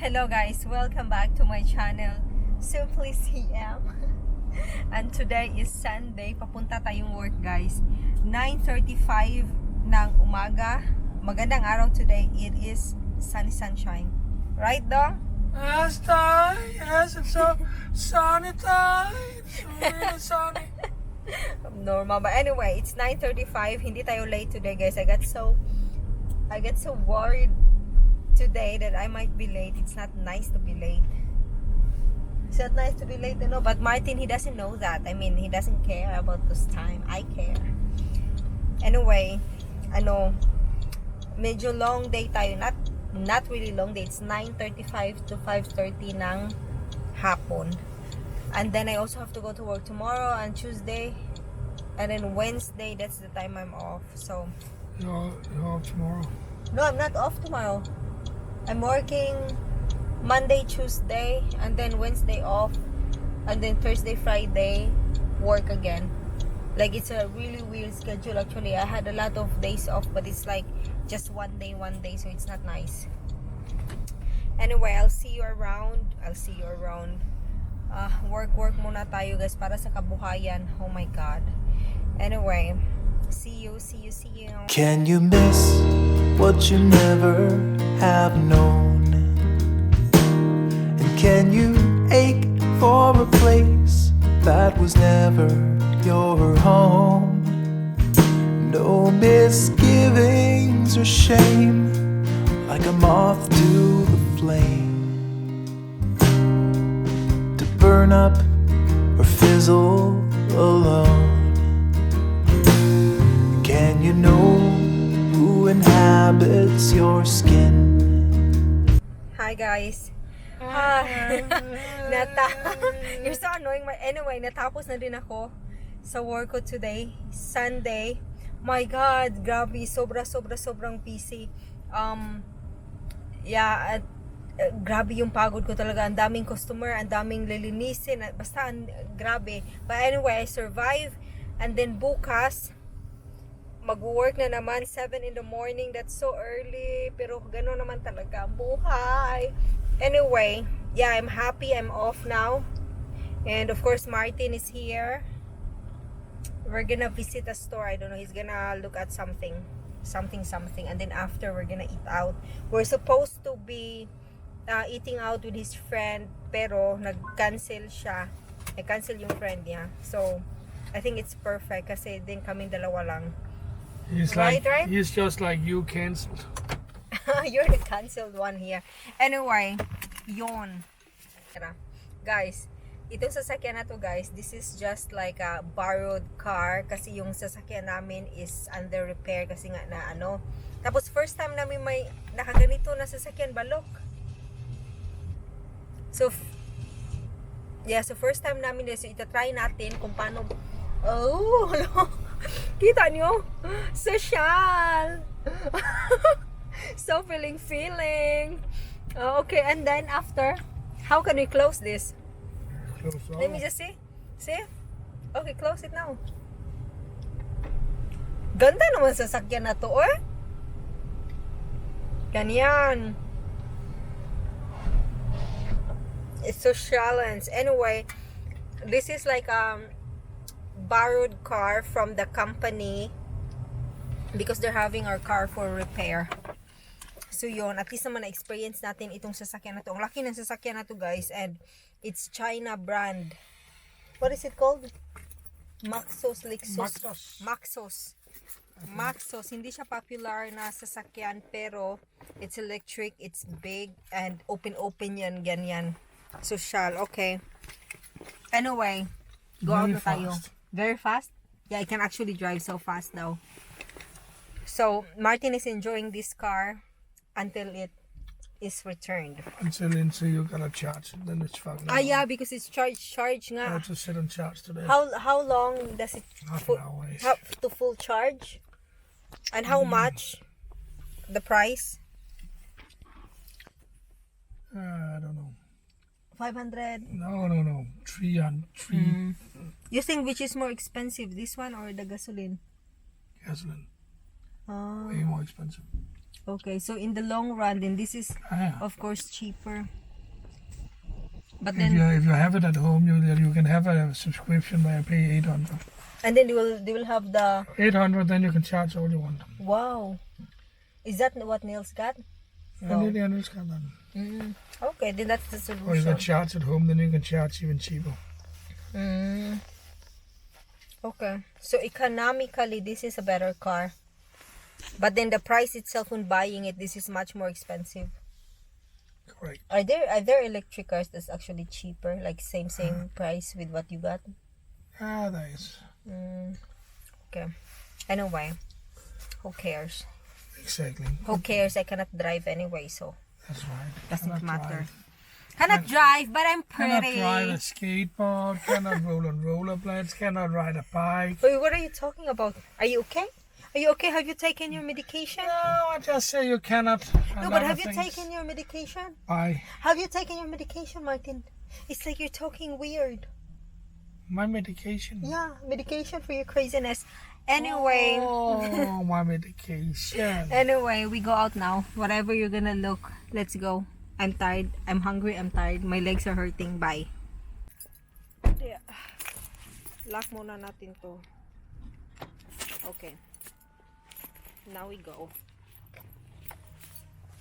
Hello guys, welcome back to my channel, Simply CM. And today is Sunday, papunta tayong work guys. 9:35 ng umaga. Magandang araw today. It is sunny sunshine. Right dong? Yes, time. Yes, it's so sunny time. It's really sunny. Normal. But anyway, it's 9:35. Hindi tayo late today guys. I get so worried today that I might be late. It's not nice to be late. It's not nice to be late, you know. But Martin, he doesn't know that. I mean, he doesn't care about this time. I care. Anyway, medyo long day tayo. Not really long day. It's 9:35 to 5:30 ng hapon. And then I also have to go to work tomorrow and Tuesday. And then Wednesday, that's the time I'm off. So, You're off tomorrow. no, I'm not off tomorrow. I'm working Monday, Tuesday, and then Wednesday off, and then Thursday, Friday, work again. Like, it's a really weird schedule actually. I had a lot of days off, but it's like just one day, so it's not nice. Anyway, I'll see you around. Work muna tayo guys para sa kabuhayan. Oh my God. Anyway, see you. Can you miss what you never have known? And can you ache for a place that was never your home? No misgivings or shame, like a moth to the flame, to burn up or fizzle alone. Can you know who inhabits your skin? Hi guys. You're so annoying. Anyway, natapos na din ako sa work ko today, Sunday. My God, grabe, sobrang busy. Grabe yung pagod ko talaga. Ang daming customer, ang daming lilinisin, basta grabe. But anyway, I survive. And then bukas, mag-work na naman 7 in the morning. That's so early, pero gano'n naman talaga ang buhay. Anyway, yeah, I'm happy. I'm off now. And of course, Martin is here. We're gonna visit a store. I don't know, he's gonna look at something. And then after, we're gonna eat out. We're supposed to be eating out with his friend, pero nag-cancel siya. Nag-cancel yung friend niya. So, I think it's perfect kasi din kaming dalawa lang. He's Right? He's just like you cancelled. You're the cancelled one here. Anyway, yun. Guys, itong sasakyan na to guys, this is just like a borrowed car kasi yung sasakyan namin is under repair kasi nga na Tapos first time namin may nakaganito na sasakyan balok. So first time namin so itatry natin kung paano. Oh, hello. Kita nyo? Social. So feeling. Okay, and then after, how can we close this? Let me just see. See? Okay, close it now. Ganda naman sa sasakyan na to, eh? Ganyan. It's so challenge. Anyway, this is like borrowed car from the company because they're having our car for repair. So yun, at least naman na-experience natin itong sasakyan na to. Ang laki ng sasakyan na to guys, and it's China brand. What is it called? Maxos. Hindi siya popular na sasakyan, pero it's electric, it's big, and open yan, ganyan. Social, okay. Anyway, go out na tayo. Very fast? Yeah, I can actually drive so fast now. So, Martin is enjoying this car until it is returned. Until you gotta charge, then it's fucking. Yeah, because it's charge nga. I have to sit and charge today. How long does it Half an hour. have to full charge? And how much? The price? I don't know. 500. No. 300. You think which is more expensive, this one or the gasoline? Gasoline. Way more expensive. Okay, so in the long run, then this is Yeah. of course cheaper. But If you then, if you have it at home, you can have a subscription where you pay 800. and then they will have the 800, then you can charge all you want. wow. Is that what Neil's got? And No. then it's got that. Mm. Okay, then that's the Or you solution. can charge at home, then you can charge even cheaper. Mm. Okay, so economically, this is a better car. But then the price itself when buying it, this is much more expensive. Correct. Are there electric cars that's actually cheaper, like same price with what you got? Ah, that is. Mm. Okay. Anyway, who cares? Exactly. Who cares? I cannot drive anyway, so That's right. doesn't Cannot matter. drive. Cannot drive, but I'm Cannot pretty. drive a skateboard, cannot roll on rollerblades, cannot ride a bike. Wait, what are you talking about? Are you okay? Are you okay? Have you taken your medication? No, I just say you cannot. No, but have you taken your medication? Why? Have you taken your medication, Martin? It's like you're talking weird. My medication. Yeah, medication for your craziness. Anyway, Oh, my medication. anyway, we go out now. Whatever you're gonna look, let's go. I'm tired. I'm hungry. I'm tired. My legs are hurting. Bye. Yeah. Lock muna natin to. Okay. Now we go.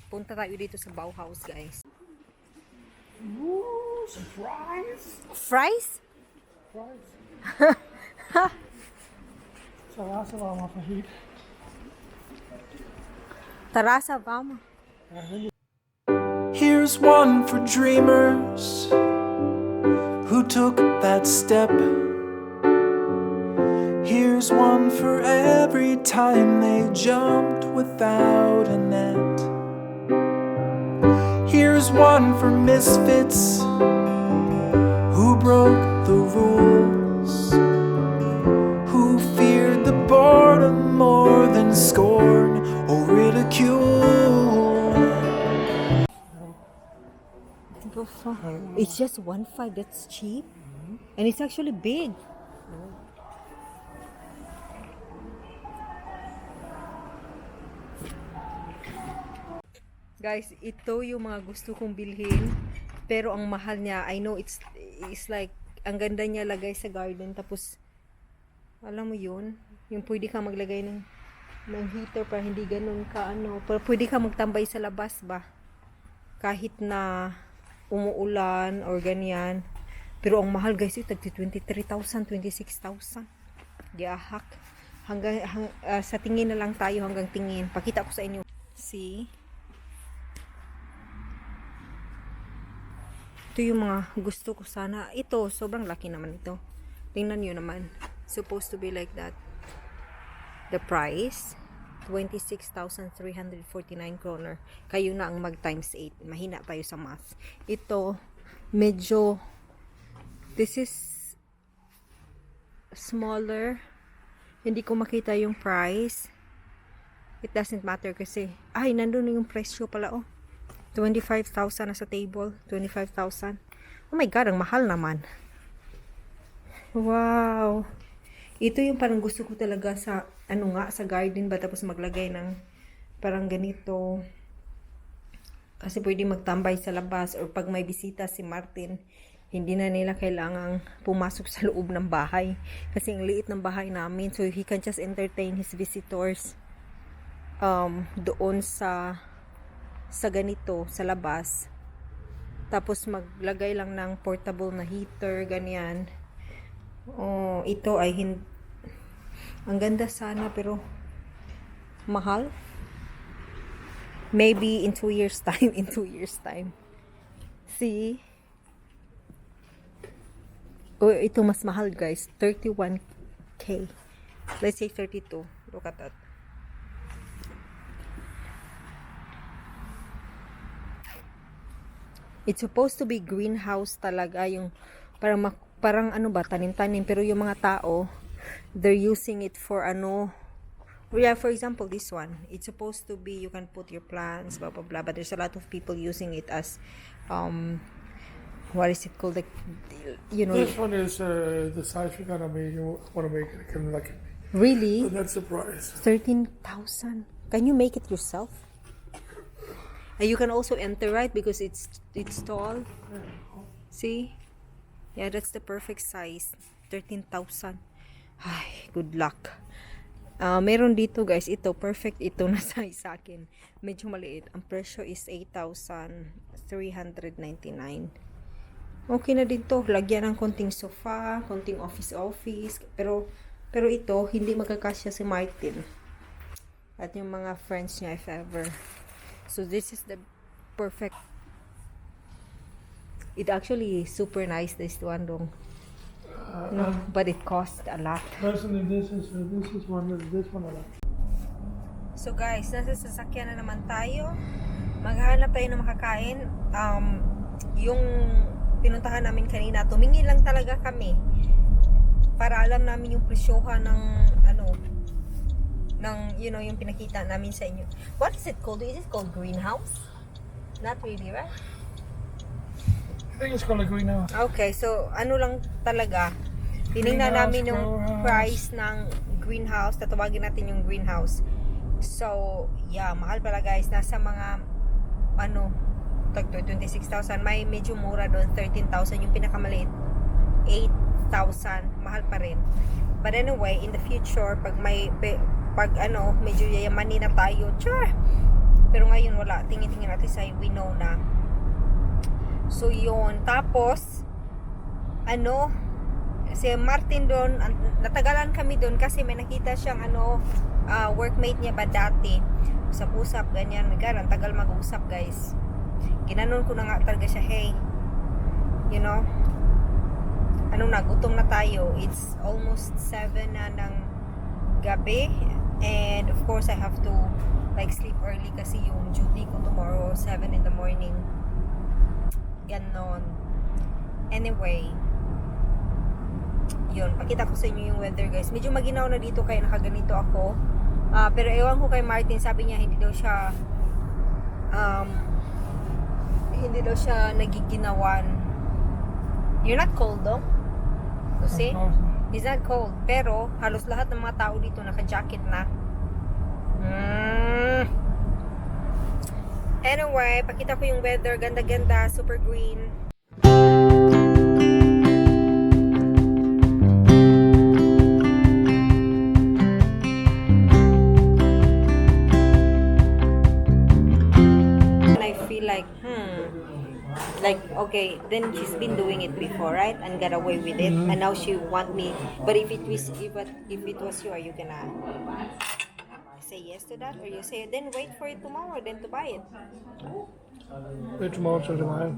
Punta tayo dito sa Bauhaus, guys. Ooh, surprise. Fries? Surprise. Sarasa mama for heat. Tarasa, vamos. Here's one for dreamers who took that step. Here's one for every time they jumped without a net. Here's one for misfits who broke the rules, who feared the boredom more than scorn or ridicule. It's just 1.5. That's cheap, and it's actually big. Guys, ito yung mga gusto kong bilhin, pero ang mahal niya. I know it's like ang ganda niya lagay sa garden, tapos alam mo yun, yung pwede ka maglagay ng heater para hindi ganun ka para pwede ka magtambay sa labas ba kahit na umuulan or ganyan. Pero ang mahal guys, ito 23,000, 26,000. Gihahak. Sa tingin na lang tayo, hanggang tingin. Pakita ko sa inyo. See? Ito yung mga gusto ko sana. Ito, sobrang laki naman ito. Tingnan nyo naman. Supposed to be like that. The price, 26,349 kroner. Kayo na ang mag times 8. Mahina tayo sa math. Ito, medyo, this is smaller. Hindi ko makita yung price. It doesn't matter kasi, ay, nandun na yung presyo pala, oh. 25,000 na sa table. 25,000. Oh my God, ang mahal naman. Wow. Ito yung parang gusto ko talaga sa, sa garden ba, tapos maglagay ng parang ganito. Kasi pwede magtambay sa labas, or pag may bisita si Martin, hindi na nila kailangang pumasok sa loob ng bahay. Kasi ang liit ng bahay namin, so he can just entertain his visitors doon sa ganito, sa labas. Tapos maglagay lang ng portable na heater, ganyan. Oh, ito ay ang ganda sana, pero mahal. Maybe in 2 years time. In 2 years time. See? Oh, ito mas mahal guys. 31k. Let's say 32. Look at that. It's supposed to be greenhouse talaga, yung parang ano ba, tanim-tanim, pero yung mga tao, they're using it for yeah, for example, this one, it's supposed to be, you can put your plants, blah blah blah, but there's a lot of people using it as what is it called, like, you know. This one is the size you're gonna make. You want to make it kind of like. Really? But that's the price. 13,000. Can you make it yourself? And you can also enter, right? Because it's tall. See? Yeah, that's the perfect size. 13,000. Ay, good luck. Meron dito guys, ito, perfect ito na size sa akin. Medyo maliit. Ang presyo is 8,399. Okay na din to. Lagyan ng konting sofa, konting office. Pero ito, hindi magkakasya si Martin. At yung mga friends niya if ever. So this is the perfect. It actually is super nice, this one dong. No, but it cost a lot. Personally, this one a lot. So guys, nasa sasakyan na naman tayo. Maghahanap tayo ng makakain. Yung pinuntahan namin kanina, tumingin lang talaga kami para alam namin yung presyohan ng yung pinakita namin sa inyo. What is it called? Is it called greenhouse? Not really, right? I think it's called a greenhouse. Okay, so ano lang talaga, tinignan namin yung price ng greenhouse, tatawagin natin yung greenhouse. So, yeah, mahal pala guys, nasa mga 26,000, may medyo mura doon, 13,000, yung pinakamaliit 8,000, mahal pa rin. But anyway, in the future, pag medyo yayamanin na tayo, pero ngayon wala, tingin-tingin natin sa we know na. So yun, tapos si Martin doon, natagalan kami doon kasi may nakita siyang workmate niya ba dati, usap-usap ganyan, ang tagal mag-usap guys. Ginanon ko na nga talaga siya, hey, gutom na tayo, it's almost 7 na ng gabi, and of course I have to sleep early kasi yung duty ko tomorrow 7 in the morning. Ganon. Anyway, yun, pakita ko sa inyo yung weather guys. Medyo maginaw na dito kaya nakaganito ako. Pero ewan ko kay Martin, sabi niya hindi daw siya nagiginawan. You're not cold though? See? It's not cold. Pero halos lahat ng mga tao dito naka-jacket na. Anyway, pakita ko yung weather. Ganda-ganda, super green. And I feel like, okay, then she's been doing it before, right? And got away with it. And now she want me. But if it was you, are you gonna say yes to that, or you say then wait for it tomorrow then to buy it? Wait tomorrow till tomorrow.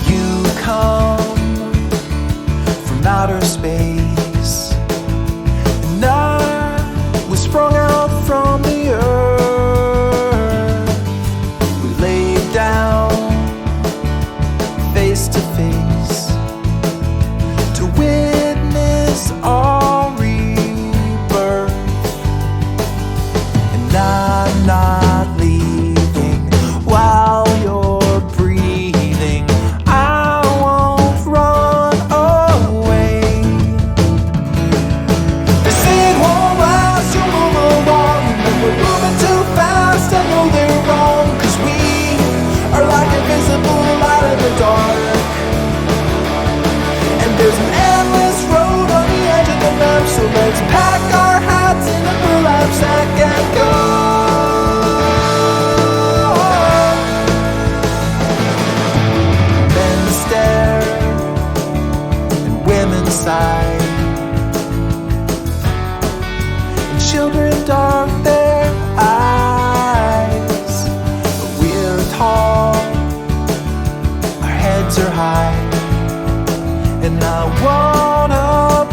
You come from outer space, and I was sprung out from the earth. We laid down face to face to witness our rebirth, and I'm not leaving while you're breathing. I won't run away. They say it won't last, you'll move along, but we're moving too fast. I know they're wrong, 'cause we are like invisible light in the dark. And there's an endless road on the edge of the map, so let's pack our hats in a burlap sack and go. Men stare and women sigh, and children dark their eyes. But we're tall, our heads are high, and I won't apologize.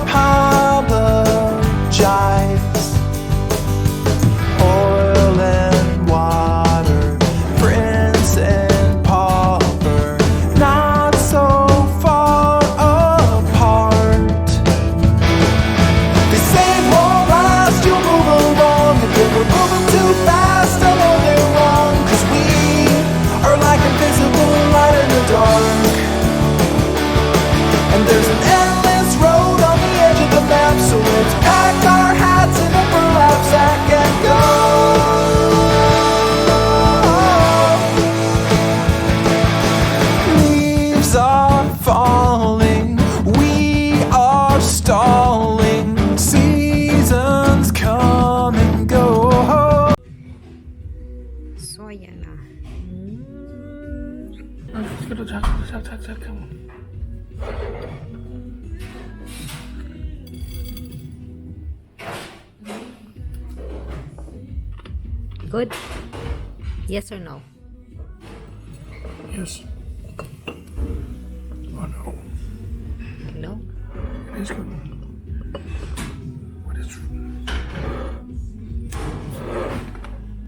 Oil and water, prince and pauper, not so far apart. They say it won't last, you'll move Jack, come on. Good? Yes or no? Yes. Oh no, No? it is good.